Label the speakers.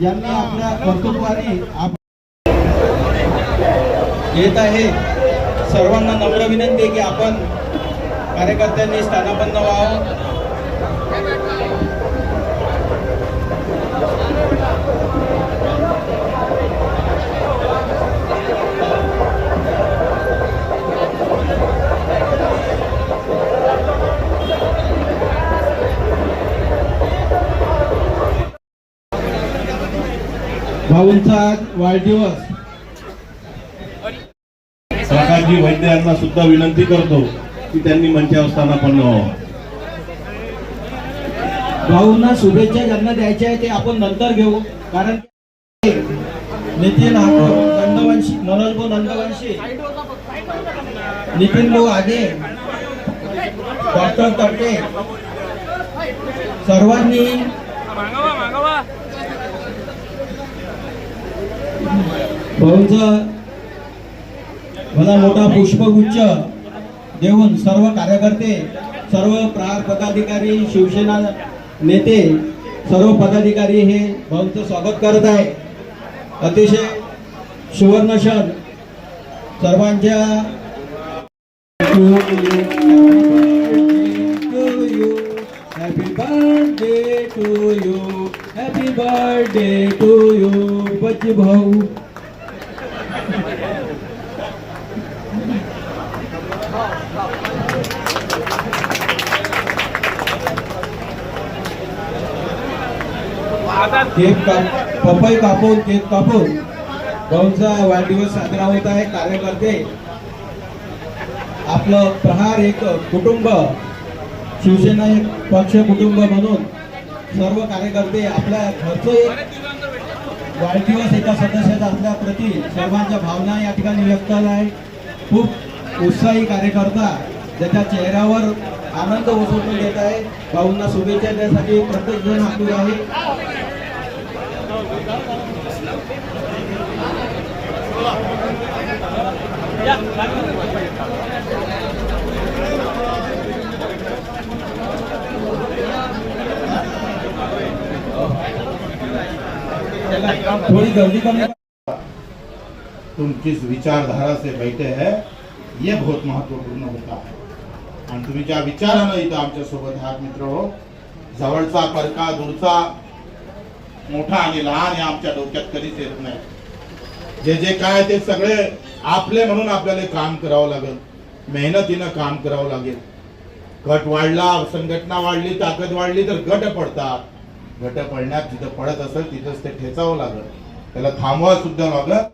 Speaker 1: यांनी आपल्या कर्तृत्वाने येत आहे। सर्वांना नम्र विनंती की आपण कार्यकर्त्यांनी स्थानापन्न व्हावं। भाऊंचा वाढदिवस
Speaker 2: प्रकाशजी वैद्य यांना सुद्धा विनंती करतो की त्यांनी मंचावर स्थानापन्न व्हावं।
Speaker 1: भाऊंना शुभेच्छा ज्यांना द्यायच्या आहे ते आपण नंतर घेऊ, कारण नितीन नंदवंशी, मनोज भाऊ नंदवंशी, नितीन भाऊ आगे, डॉक्टर तडके सर्वांनी भाऊंचा मला मोठा पुष्पगुच्छ देऊन सर्व कार्यकर्ते, सर्व प्रहार पदाधिकारी, शिवसेना नेते, सर्व पदाधिकारी हे भाऊंचं स्वागत करत आहे। अतिशय सुवर्ण क्षण सर्वांच्या। Happy birthday to you, happy birthday to you बच्ची भाऊ। केक पपई कापून, केक कापून भाऊंचा वाढदिवस साजरा होत आहे। कार्यकर्ते आपलं प्रहार एक कुटुंब, शिवसेना एक पक्ष कुटुंब म्हणून सर्व कार्यकर्ते आपल्या घरचं एक वाढदिवस एका सदस्याचा असल्याप्रती सर्वांच्या भावना या ठिकाणी व्यक्त आहे। खूप उत्साही कार्यकर्ता ज्याच्या चेहऱ्यावर आनंद उजळून देत आहे। भाऊंना शुभेच्छा देण्यासाठी प्रत्येक जण आतुर आहे। थोड़ी जल्दी करने,
Speaker 2: तुम किस विचारधारा से बैठे हैं ये बहुत महत्वपूर्ण होता है।
Speaker 3: आणि तुम्ही ज्या विचारानं इथं आमच्या सोबत आहात मित्र हो, जवळचा परका दूरचा मोठा आणि लहान हे आमच्या डोक्यात कधीच येत नाही. जे जे काय ते सगळे आपले म्हणून आपल्याला काम करावं लागेल, मेहनतीनं काम करावं लागेल. गट वाढला, संघटना वाढली, ताकद वाढली तर गट पडतात. गट पडण्यात जिथं पडत असेल तिथंच ते ठेचावं लागेल, त्याला थांबवा सुद्धा लागेल.